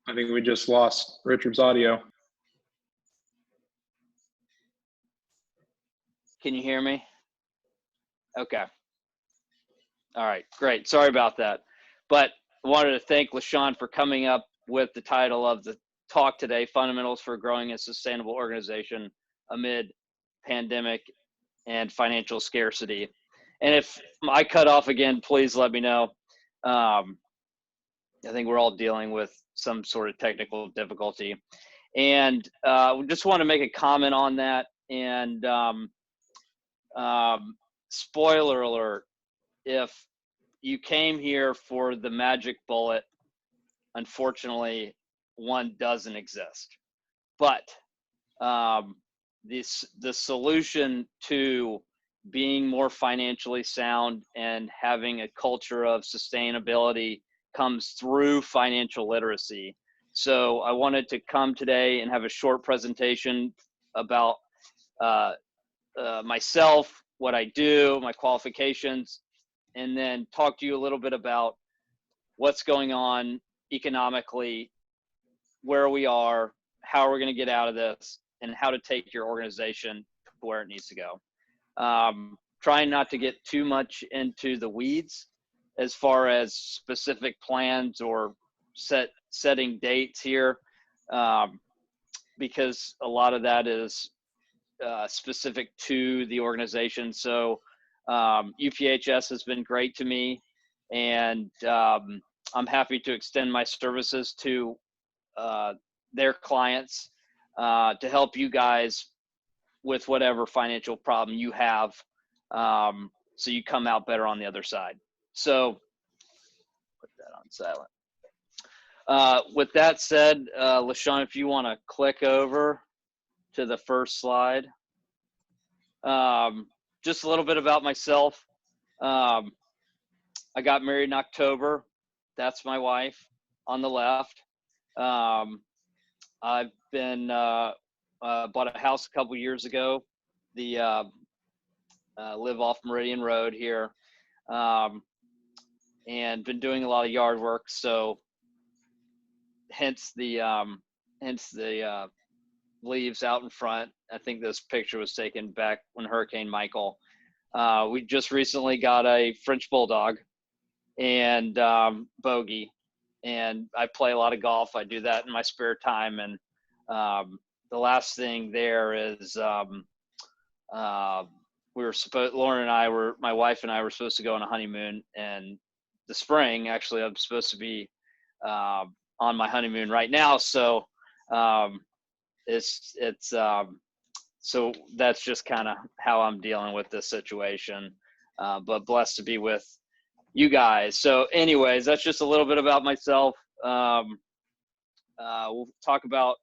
I think we just lost Richard's audio. Can you hear me? Okay. All right, great. Sorry about that. But I wanted to thank LaShawn for coming up with the title of the talk today, Fundamentals for Growing a Sustainable Organization Amid Pandemic and Financial Scarcity. And if I cut off again, please let me know. I think we're all dealing with some sort of technical difficulty. And we just want to make a comment on that. And spoiler alert, if you came here for the magic bullet, unfortunately, one doesn't exist. But the solution to being more financially sound and having a culture of sustainability comes through financial literacy. So I wanted to come today and have a short presentation about myself, what I do, my qualifications, and then talk to you a little bit about what's going on economically, where we are, how we're going to get out of this, and how to take your organization to where it needs to go. Trying not to get too much into the weeds as far as specific plans or setting dates here, because a lot of that is specific to the organization. So UPHS has been great to me, and I'm happy to extend my services to their clients to help you guys with whatever financial problem you have, so you come out better on the other side. So put that on silent. With that said, LaShawn, if you want to click over to the first slide. Just a little bit about myself. I got married in October. That's my wife on the left. I've been bought a house a couple years ago. The live off Meridian Road here, and been doing a lot of yard work. So hence the leaves out in front. I think this picture was taken back when Hurricane Michael. We just recently got a French Bulldog and Bogey, and I play a lot of golf. I do that in my spare time. And the last thing there is Lauren and I were, my wife and I were supposed to go on a honeymoon, and the spring, actually, I'm supposed to be on my honeymoon right now. So so that's just kind of how I'm dealing with this situation, but blessed to be with you guys. So anyways, that's just a little bit about myself. We'll talk about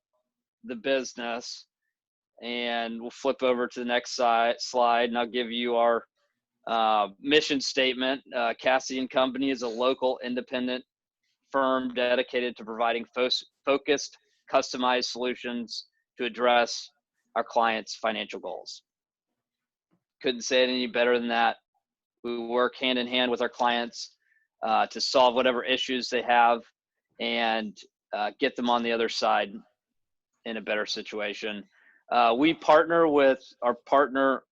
the business, and we'll flip over to the next slide, and I'll give you our mission statement. Cassedy & Company is a local independent firm dedicated to providing focused, customized solutions to address our clients' financial goals. Couldn't say it any better than that. We work hand in hand with our clients to solve whatever issues they have and get them on the other side in a better situation. We partner with our partner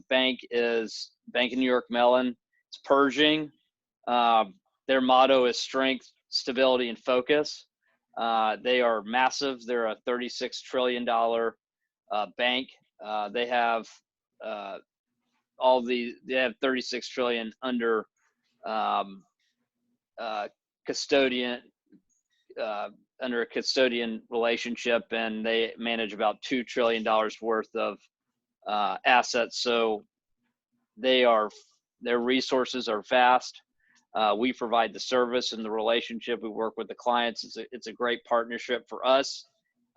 bank is Bank of New York Mellon. It's Pershing. Their motto is strength, stability, and focus. They are massive. They're a $36 trillion bank. They have they have 36 trillion under custodian under a custodian relationship, and they manage about $2 trillion worth of assets. So their resources are vast. We provide the service and the relationship. We work with the clients. It's a great partnership for us.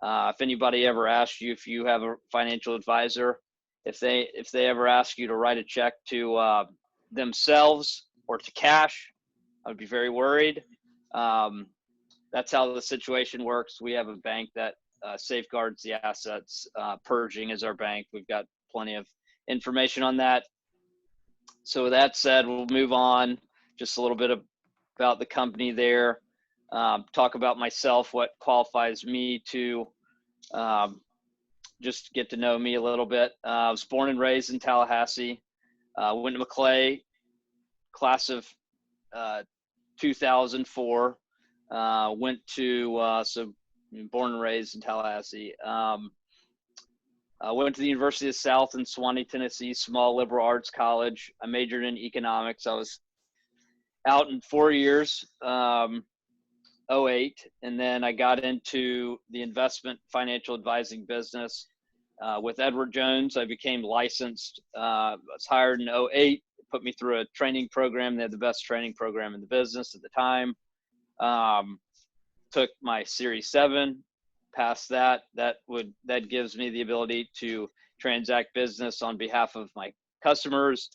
If anybody ever asks you if you have a financial advisor, if they ever ask you to write a check to themselves or to cash, I would be very worried. That's how the situation works. We have a bank that safeguards the assets. Pershing is our bank. We've got plenty of information on that. So with that said, we'll move on. Just a little bit about the company there. talk about myself, what qualifies me to just get to know me a little bit. I was born and raised in Tallahassee. Went to McClay, class of 2004. Went to, so born and raised in Tallahassee. I went to the University of South in Sewanee, Tennessee, small liberal arts college. I majored in economics. I was out in 4 years, 08, and then I got into the investment financial advising business with Edward Jones. I became licensed. I was hired in 08. Put me through a training program. They had the best training program in the business at the time. Took my Series 7, passed that. That gives me the ability to transact business on behalf of my customers.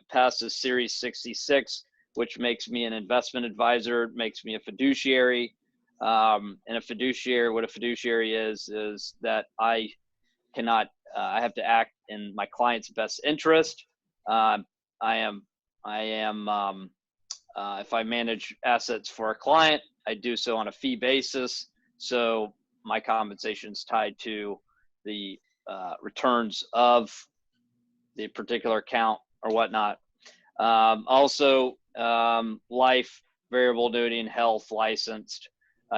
Passes Series 66, which makes me an investment advisor, makes me a fiduciary. And a fiduciary, what a fiduciary is that I cannot, I have to act in my client's best interest. If I manage assets for a client, I do so on a fee basis. So my compensation is tied to the returns of the particular account or whatnot. Also, life, variable annuity, and health licensed.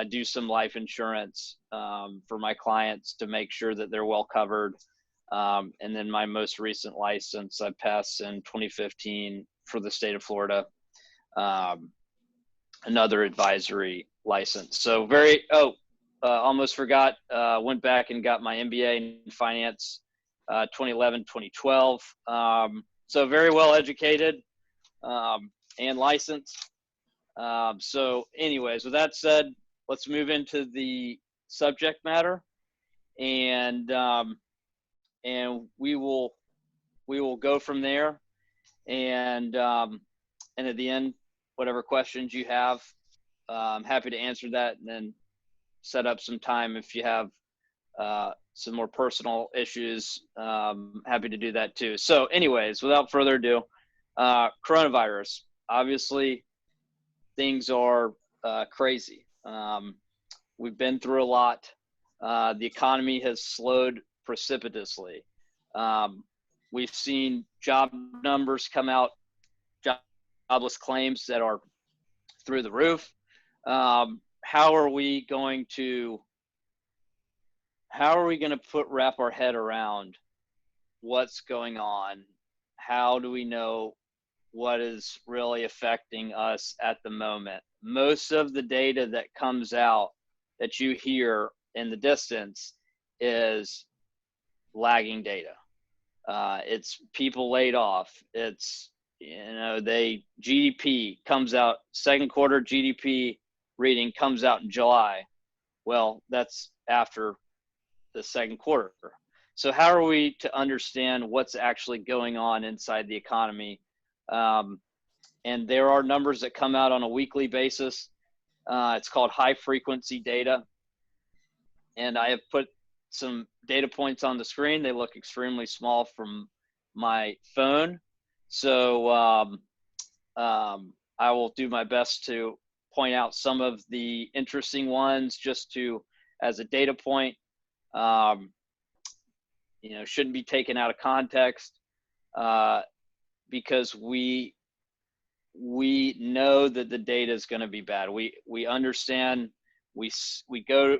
Do some life insurance for my clients to make sure that they're well covered. And then my most recent license I passed in 2015 for the state of Florida, another advisory license. So almost forgot, went back and got my MBA in finance 2011, 2012. So very well educated and licensed. So anyways, with that said, let's move into the subject matter, and we will go from there. And at the end, whatever questions you have, I'm happy to answer that, and then set up some time if you have some more personal issues. Happy to do that too. So anyways, without further ado, coronavirus. Obviously, things are crazy. We've been through a lot. The economy has slowed precipitously. We've seen job numbers come out, jobless claims that are through the roof. How are we going to wrap our head around what's going on? How do we know what is really affecting us at the moment? Most of the data that comes out that you hear in the distance is lagging data. It's people laid off. It's, GDP comes out, second quarter GDP reading comes out in July. Well, that's after the second quarter. So how are we to understand what's actually going on inside the economy? And there are numbers that come out on a weekly basis. It's called high frequency data. And I have put some data points on the screen. They look extremely small from my phone. So I will do my best to point out some of the interesting ones just as a data point. Shouldn't be taken out of context because we know that the data is going to be bad. We understand. We go.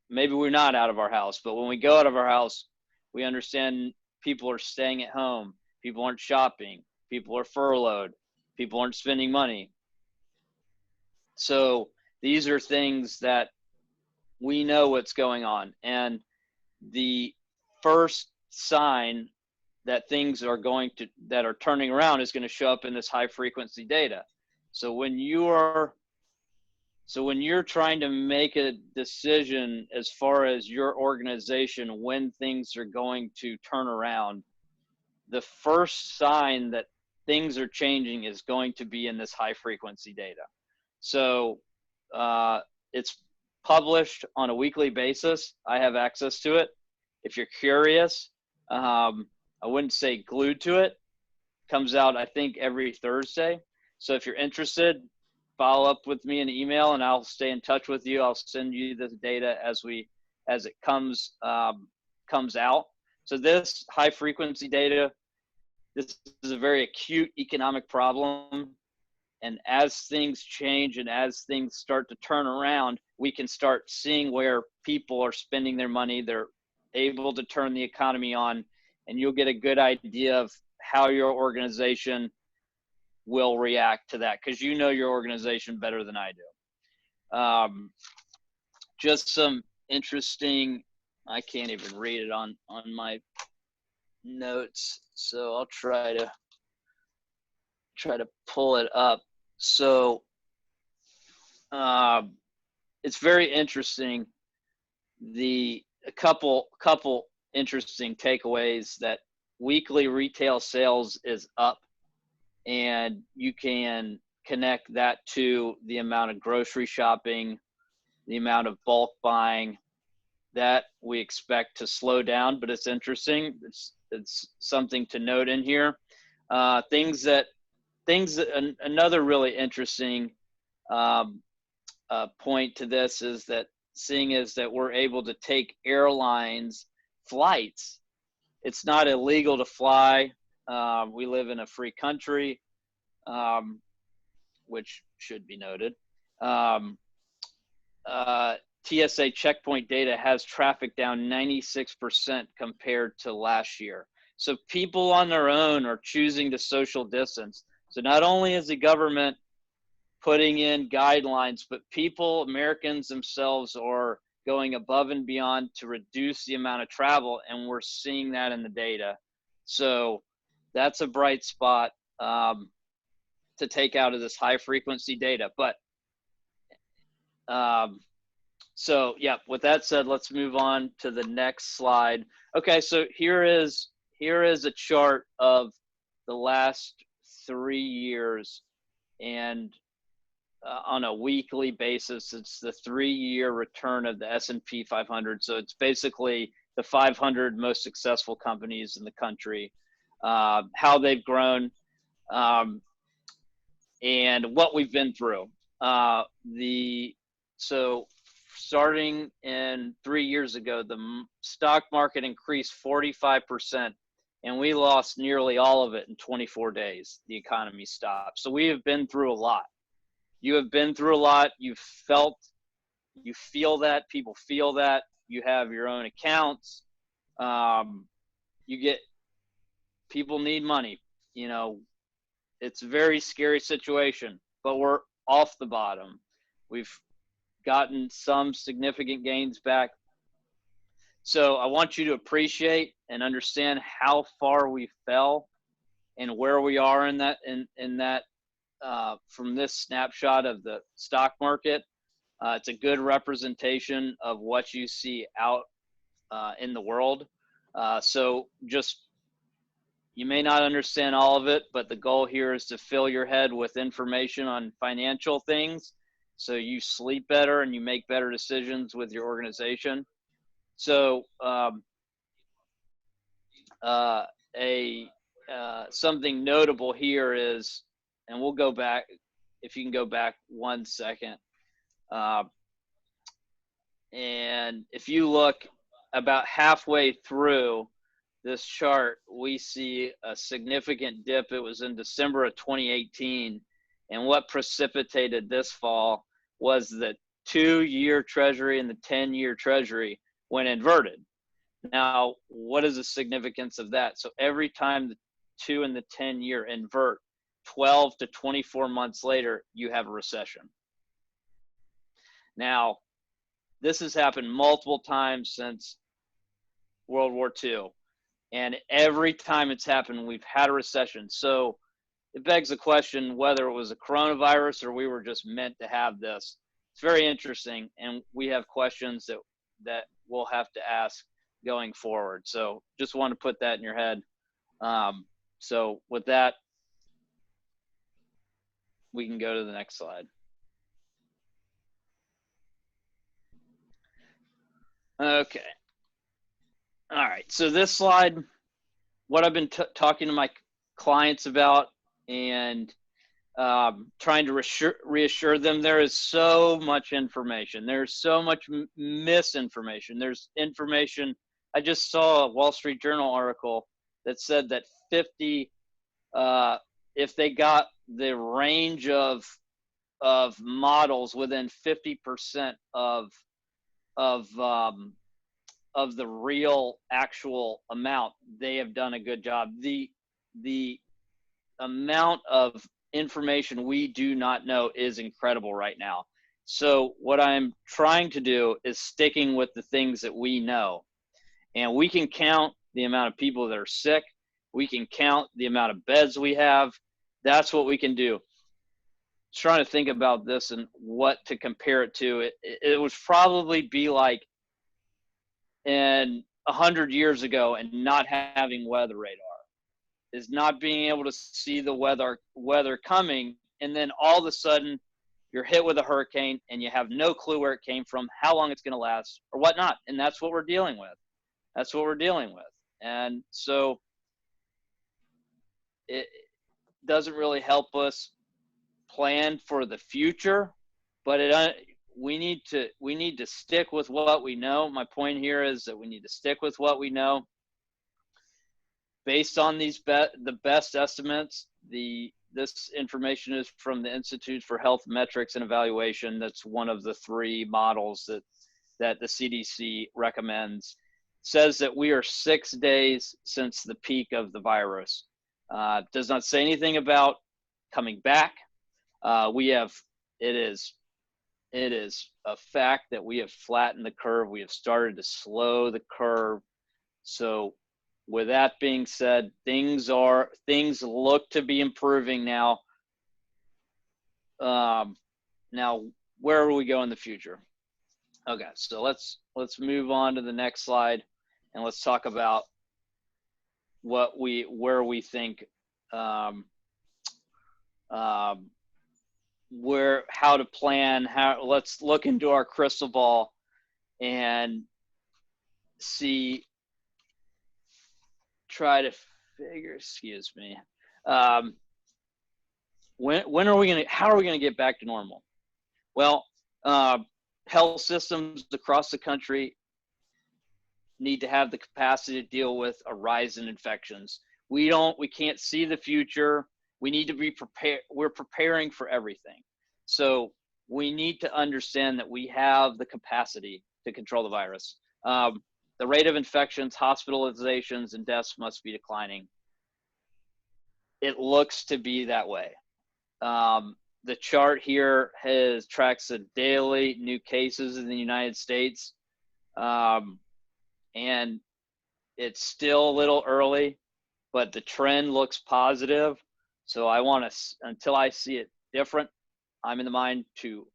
Maybe we're not out of our house, but when we go out of our house, we understand people are staying at home. People aren't shopping. People are furloughed. People aren't spending money. So these are things that we know what's going on. And the first sign that things are that are turning around is going to show up in this high frequency data. So when you're trying to make a decision as far as your organization, when things are going to turn around, the first sign that things are changing is going to be in this high frequency data. So it's published on a weekly basis. I have access to it. If you're curious, I wouldn't say glued to it. Comes out, I think, every Thursday. So if you're interested, follow up with me in email, and I'll stay in touch with you. I'll send you the data as it comes out. So this high frequency data, this is a very acute economic problem. And as things change and as things start to turn around, we can start seeing where people are spending their money. They're able to turn the economy on, and you'll get a good idea of how your organization will react to that, because you know your organization better than I do. Just some interesting, I can't even read it on my notes, so I'll try to pull it up. So it's very interesting. A couple interesting takeaways: that weekly retail sales is up, and you can connect that to the amount of grocery shopping, the amount of bulk buying. That we expect to slow down, but it's interesting. It's something to note in here. Another really interesting point to this is that we're able to take airlines flights. It's not illegal to fly. We live in a free country, which should be noted. TSA checkpoint data has traffic down 96% compared to last year. So people on their own are choosing to social distance. So not only is the government putting in guidelines, but Americans themselves are going above and beyond to reduce the amount of travel, and we're seeing that in the data. So that's a bright spot to take out of this high frequency data. But so yeah, with that said, let's move on to the next slide. Okay, so here is a chart of the last 3 years, and on a weekly basis, it's the 3-year return of the S&P 500. So it's basically the 500 most successful companies in the country, how they've grown, and what we've been through. So starting in 3 years ago, the stock market increased 45%, and we lost nearly all of it in 24 days. The economy stopped. So we have been through a lot. You have been through a lot. You feel that. People feel that. You have your own accounts. People need money. It's a very scary situation, but we're off the bottom. We've gotten some significant gains back. So I want you to appreciate and understand how far we fell and where we are in that from this snapshot of the stock market. It's a good representation of what you see out in the world. So you may not understand all of it, but the goal here is to fill your head with information on financial things, so you sleep better and you make better decisions with your organization. So something notable here is, and we'll go back, if you can go back 1 second. And if you look about halfway through this chart, we see a significant dip. It was in December of 2018. And what precipitated this fall was the 2-year treasury and the 10-year treasury went inverted. Now, what is the significance of that? So every time the 2 and the 10-year invert, 12 to 24 months later, you have a recession. Now, this has happened multiple times since World War II. And every time it's happened, we've had a recession. So it begs the question whether it was a coronavirus or we were just meant to have this. It's very interesting, and we have questions that we'll have to ask going forward. So just want to put that in your head. So with that, we can go to the next slide. Okay. All right. So this slide, what I've been talking to my clients about, and trying to reassure them. There is so much information. There's so much misinformation. There's information. I just saw a Wall Street Journal article that said that 50, if they got the range of models within 50% of the real actual amount, they have done a good job. The amount of information we do not know is incredible right now. So what I'm trying to do is sticking with the things that we know. And we can count the amount of people that are sick. We can count the amount of beds we have. That's what we can do. Trying to think about this and what to compare it to. It would probably be like in 100 years ago and not having weather radar, is not being able to see the weather coming, and then all of a sudden you're hit with a hurricane and you have no clue where it came from, how long it's going to last, or whatnot. And that's what we're dealing with. That's what we're dealing with. And so it doesn't really help us plan for the future, but we need to stick with what we know. My point here is that we need to stick with what we know. Based on these the best estimates, this information is from the Institute for Health Metrics and Evaluation. That's one of the 3 models that the CDC recommends. Says that we are 6 days since the peak of the virus. Does not say anything about coming back. It is a fact that we have flattened the curve. We have started to slow the curve. So with that being said, things look to be improving now. Now, where will we go in the future? Okay, so let's move on to the next slide, and let's talk about where we think how to plan. Let's look into our crystal ball and see. Try to figure. Excuse me. When are we gonna? How are we gonna get back to normal? Well, health systems across the country need to have the capacity to deal with a rise in infections. We can't see the future. We need to be prepared. We're preparing for everything. So we need to understand that we have the capacity to control the virus. The rate of infections, hospitalizations, and deaths must be declining. It looks to be that way. The chart here tracks the daily new cases in the United States. And it's still a little early, but the trend looks positive. So I want to, until I see it different, I'm in the mind to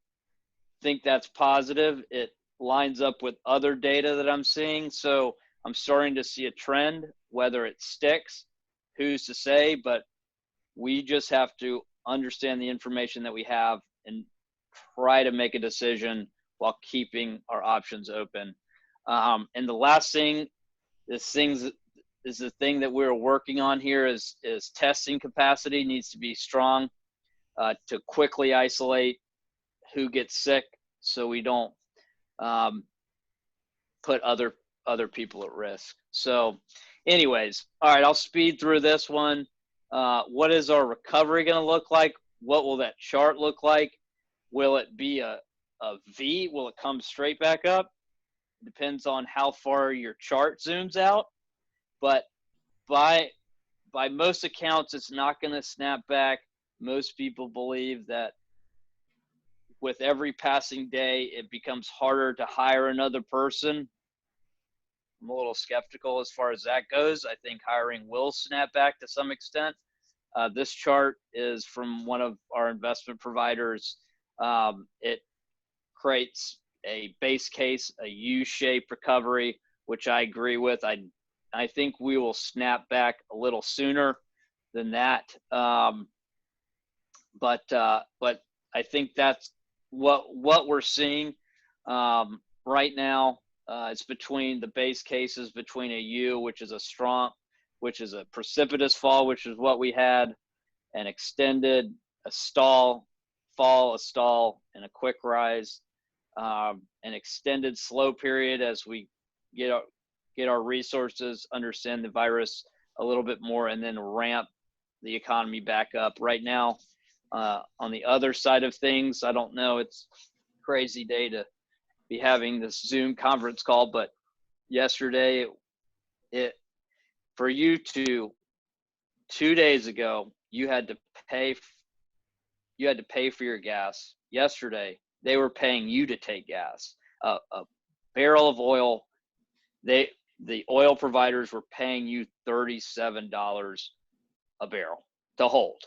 think that's positive. It lines up with other data that I'm seeing. So I'm starting to see a trend. Whether it sticks, who's to say, but we just have to understand the information that we have and try to make a decision while keeping our options open. And the last thing, is the thing that we're working on here is testing capacity needs to be strong to quickly isolate who gets sick, so we don't put other people at risk. So anyways, all right, I'll speed through this one. What is our recovery going to look like? What will that chart look like? Will it be a V? Will it come straight back up? Depends on how far your chart zooms out. But by most accounts, it's not going to snap back. Most people believe that with every passing day, it becomes harder to hire another person. I'm a little skeptical as far as that goes. I think hiring will snap back to some extent. This chart is from one of our investment providers. It creates a base case, a U-shaped recovery, which I agree with. I think we will snap back a little sooner than that. But I think that's what we're seeing right now. It's between the base cases between a U, which is a precipitous fall, which is what we had, an extended a stall, fall, a stall, and a quick rise, an extended slow period as we get our resources, understand the virus a little bit more, and then ramp the economy back up. Right now, on the other side of things, I don't know, it's a crazy day to be having this Zoom conference call, but yesterday, it for you to 2 days ago, you had to pay for your gas. Yesterday, they were paying you to take gas. A barrel of oil, the oil providers were paying you $37 a barrel to hold.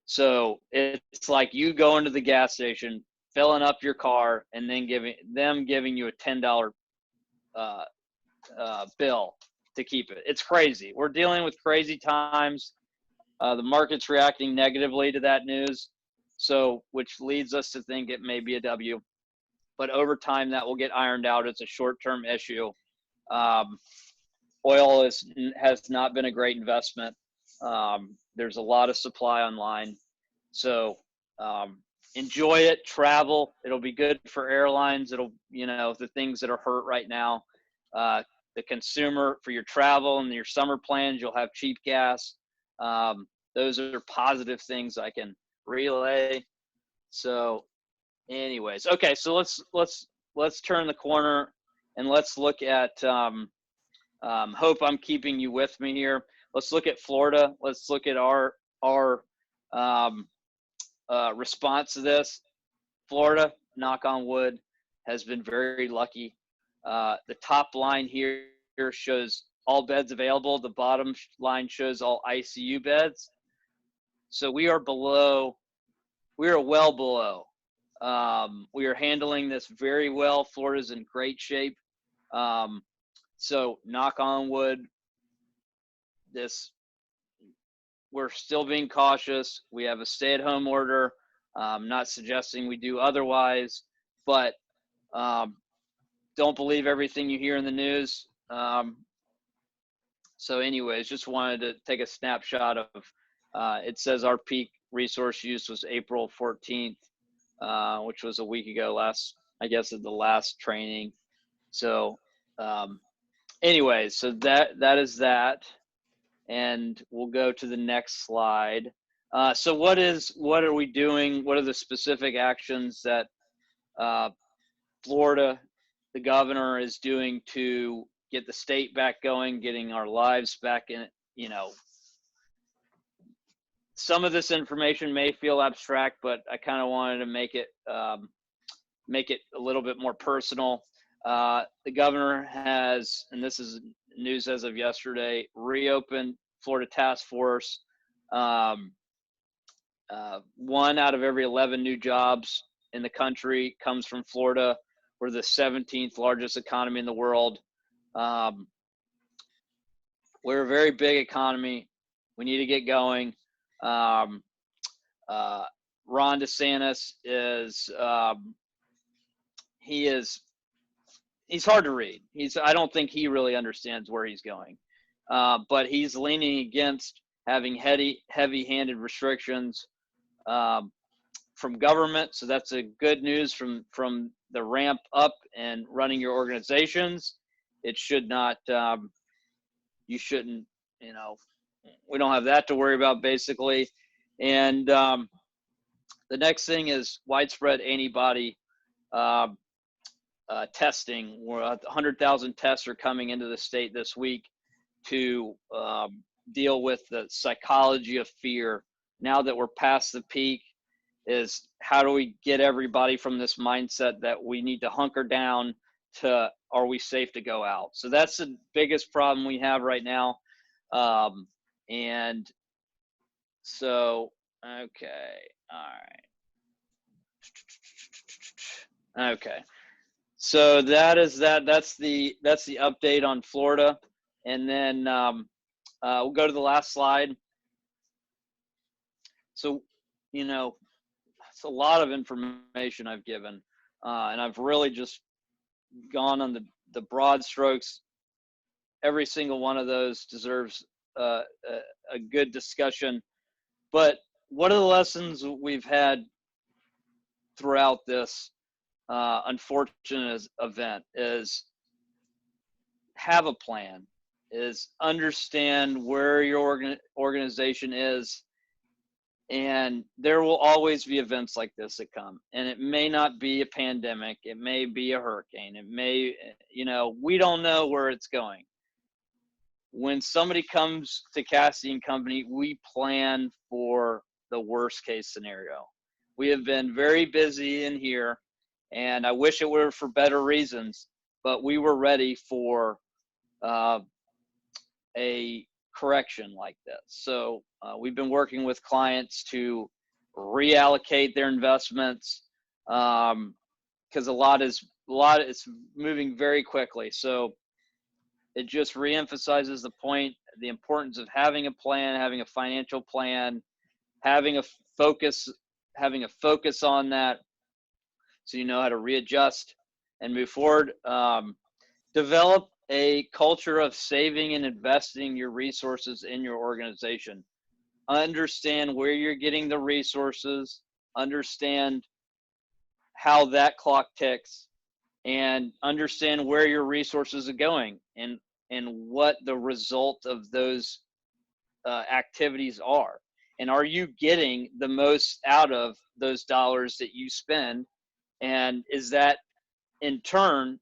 So it's like you go into the gas station, filling up your car, and then giving you a $10 bill to keep it. It's crazy. We're dealing with crazy times. The market's reacting negatively to that news, so which leads us to think it may be a W. But over time, that will get ironed out. It's a short-term issue. Oil has not been a great investment. There's a lot of supply online, so enjoy it. Travel. It'll be good for airlines. It'll, the things that are hurt right now. The consumer, for your travel and your summer plans, you'll have cheap gas. Those are positive things I can relay. So anyways, okay, so let's turn the corner and let's look at hope I'm keeping you with me here. Let's look at Florida. Let's look at our response to this. Florida, knock on wood, has been very lucky. The top line here shows all beds available. The bottom line shows all ICU beds. So we are well below. We are handling this very well. Florida's in great shape. So knock on wood, we're still being cautious. We have a stay-at-home order. I'm not suggesting we do otherwise, but don't believe everything you hear in the news. So anyways, just wanted to take a snapshot of, it says our peak resource use was April 14th, which was a week ago, I guess at the last training. So anyways, so that is that. And we'll go to the next slide. So what are we doing? What are the specific actions that Florida, the governor, is doing to get the state back going, getting our lives back in, some of this information may feel abstract, but I kind of wanted to make it a little bit more personal. The governor has, and this is news as of yesterday, reopened Florida Task Force. 1 out of every 11 new jobs in the country comes from Florida. We're the 17th largest economy in the world. We're a very big economy. We need to get going. Ron DeSantis is he's hard to read. I don't think he really understands where he's going. But he's leaning against having heavy-handed restrictions from government. So that's a good news from the ramp up and running your organizations. It should not, you shouldn't, we don't have that to worry about basically. And the next thing is widespread antibody testing. 100,000 tests are coming into the state this week to deal with the psychology of fear. Now that we're past the peak, is how do we get everybody from this mindset that we need to hunker down to, are we safe to go out? So that's the biggest problem we have right now. And so, okay, all right. Okay. So that's the update on Florida. And then we'll go to the last slide. So, it's a lot of information I've given, and I've really just gone on the broad strokes. Every single one of those deserves a good discussion. But one of the lessons we've had throughout this unfortunate event is have a plan, is understand where your organization is. And there will always be events like this that come. And it may not be a pandemic. It may be a hurricane. It may, we don't know where it's going. When somebody comes to Cassedy and Company, we plan for the worst case scenario. We have been very busy in here, and I wish it were for better reasons, but we were ready for a correction like this. So we've been working with clients to reallocate their investments because a lot is moving very quickly. So it just reemphasizes the point, the importance of having a plan, having a financial plan, having a focus on that, so you know how to readjust and move forward. Develop a culture of saving and investing your resources in your organization. Understand where you're getting the resources, understand how that clock ticks, and understand where your resources are going and what the result of those activities are. And are you getting the most out of those dollars that you spend? And is that in turn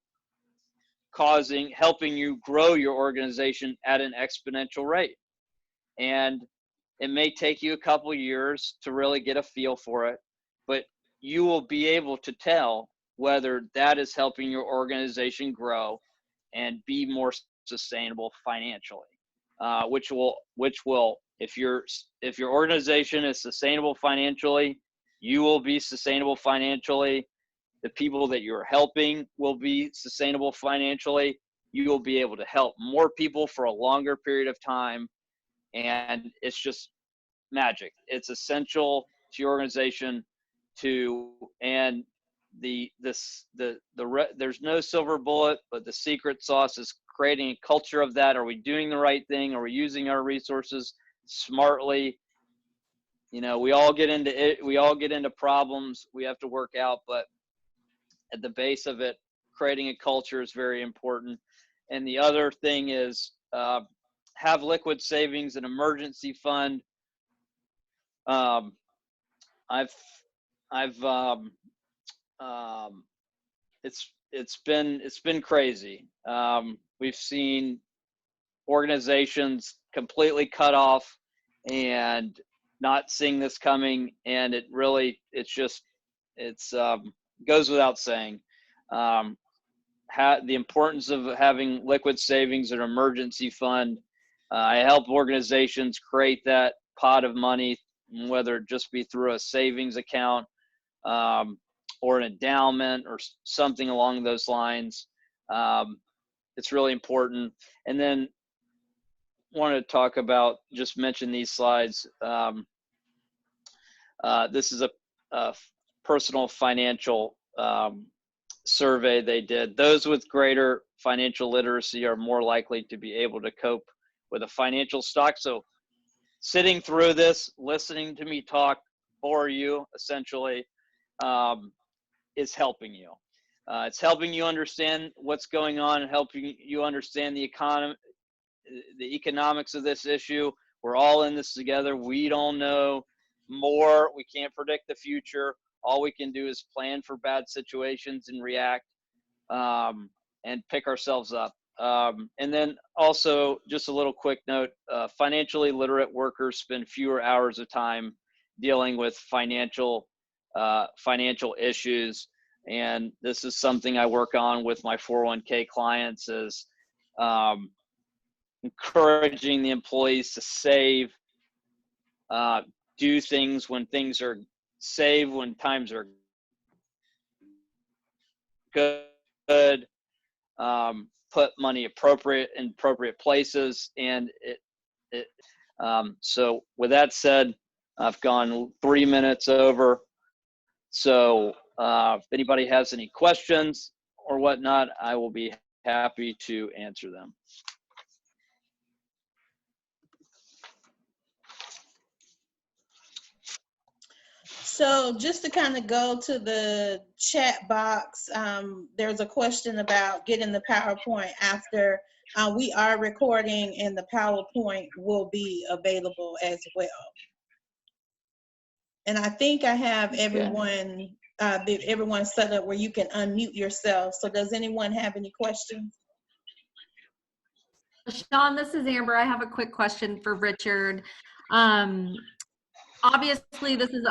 helping you grow your organization at an exponential rate? And it may take you a couple years to really get a feel for it, but you will be able to tell whether that is helping your organization grow and be more sustainable financially, which will, if your organization is sustainable financially, you will be sustainable financially. The people that you're helping will be sustainable financially. You will be able to help more people for a longer period of time. And it's just magic. It's essential to your organization and there's no silver bullet, but the secret sauce is creating a culture of that. Are we doing the right thing? Are we using our resources smartly? We all get into problems we have to work out, but at the base of it, creating a culture is very important. And the other thing is have liquid savings, an emergency fund. I've it's been crazy. We've seen organizations completely cut off and not seeing this coming, and it goes without saying. The importance of having liquid savings and emergency fund. I help organizations create that pot of money, whether it just be through a savings account or an endowment or something along those lines. It's really important. And then wanted to talk about, just mention these slides. This is a personal financial survey they did. Those with greater financial literacy are more likely to be able to cope with a financial stock. So sitting through this, listening to me talk for you, essentially, is helping you. It's helping you understand what's going on and helping you understand the economics of this issue. We're all in this together. We don't know more. We can't predict the future. All we can do is plan for bad situations and react and pick ourselves up. And then also, just a little quick note, financially literate workers spend fewer hours of time dealing with financial issues. And this is something I work on with my 401k clients, is encouraging the employees to save, do things when things are save when times are good, put money in appropriate places. And so with that said, I've gone 3 minutes over. So if anybody has any questions or whatnot, I will be happy to answer them. So just to kind of go to the chat box, there's a question about getting the PowerPoint after we are recording, and the PowerPoint will be available as well. And I think I have everyone set up where you can unmute yourself. So does anyone have any questions? Sean, this is Amber. I have a quick question for Richard. Obviously, this is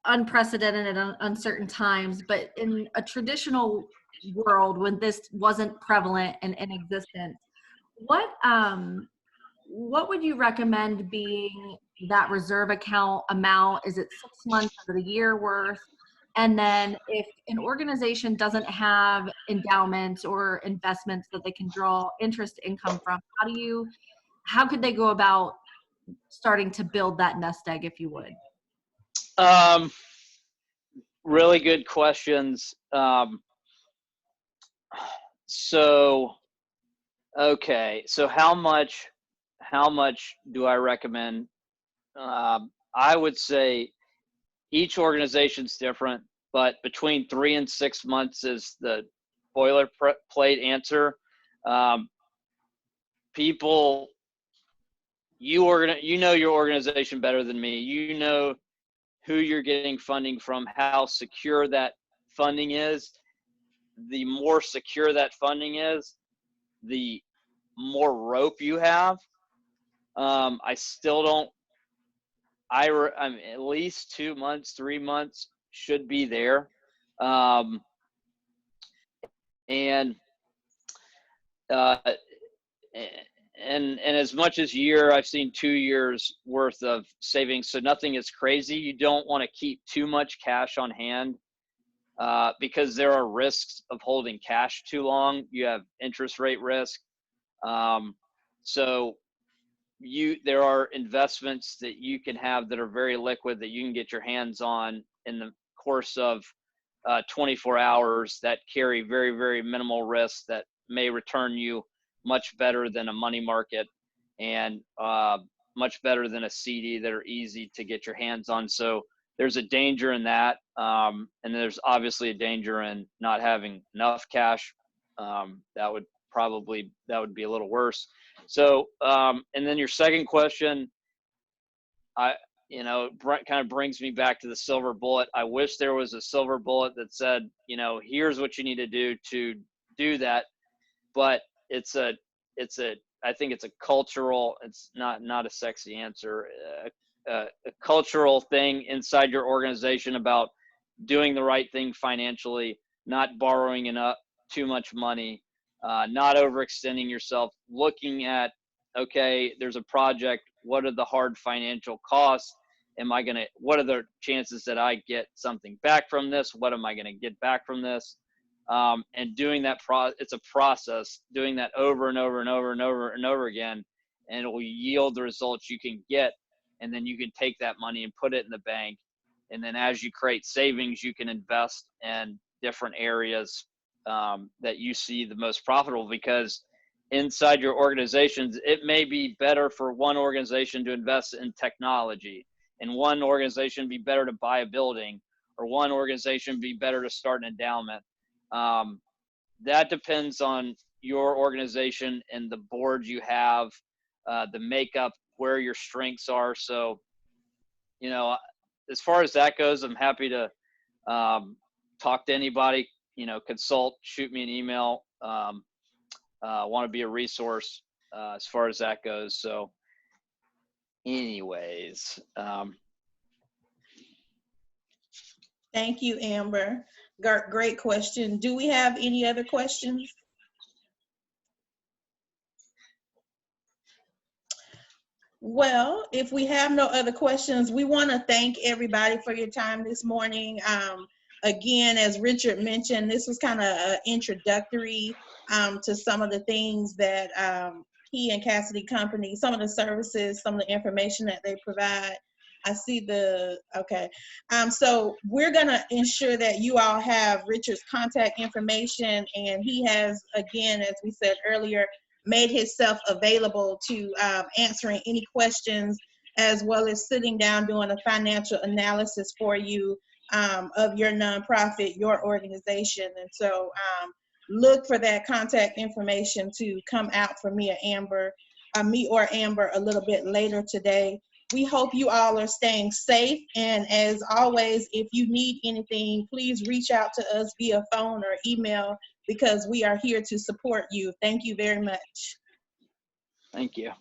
unprecedented and uncertain times, but in a traditional world when this wasn't prevalent and in existence, what would you recommend being that reserve account amount? Is it 6 months of the year worth? And then if an organization doesn't have endowments or investments that they can draw interest income from, how could they go about starting to build that nest egg, if you would? Really good questions. Okay. So how much do I recommend? I would say each organization's different, but between 3 and 6 months is the boilerplate answer. People, you know your organization better than me. You know who you're getting funding from, how secure that funding is. The more secure that funding is, the more rope you have. I still don't. I mean, at least 2 months, 3 months should be there. And as much as year, I've seen 2 years worth of savings. So nothing is crazy. You don't want to keep too much cash on hand because there are risks of holding cash too long. You have interest rate risk. So there are investments that you can have that are very liquid that you can get your hands on in the course of 24 hours that carry very, very minimal risk that may return you much better than a money market and much better than a CD that are easy to get your hands on. So there's a danger in that. And there's obviously a danger in not having enough cash. That would be a little worse. So, and then your second question, kind of brings me back to the silver bullet. I wish there was a silver bullet that said, here's what you need to do to do that. But I think it's a cultural, it's not a sexy answer, a cultural thing inside your organization about doing the right thing financially, not borrowing too much money, not overextending yourself, looking at, okay, there's a project. What are the hard financial costs? What are the chances that I get something back from this? What am I going to get back from this? And doing that, it's a process, doing that over and over and over and over and over again, and it will yield the results you can get. And then you can take that money and put it in the bank. And then as you create savings, you can invest in different areas that you see the most profitable, because inside your organizations, it may be better for one organization to invest in technology, and one organization be better to buy a building, or one organization be better to start an endowment. That depends on your organization and the board you have, the makeup, where your strengths are. So, as far as that goes, I'm happy to talk to anybody, consult, shoot me an email. Want to be a resource as far as that goes. So anyways. Thank you, Amber. Great question. Do we have any other questions? Well, if we have no other questions, we want to thank everybody for your time this morning. Again, as Richard mentioned, this was kind of introductory to some of the things that he and Cassedy Company, some of the services, some of the information that they provide. I see okay. So we're going to ensure that you all have Richard's contact information, and he has, again, as we said earlier, made himself available to answering any questions as well as sitting down doing a financial analysis for you of your nonprofit, your organization. And so look for that contact information to come out for me or Amber a little bit later today. We hope you all are staying safe. And as always, if you need anything, please reach out to us via phone or email, because we are here to support you. Thank you very much. Thank you.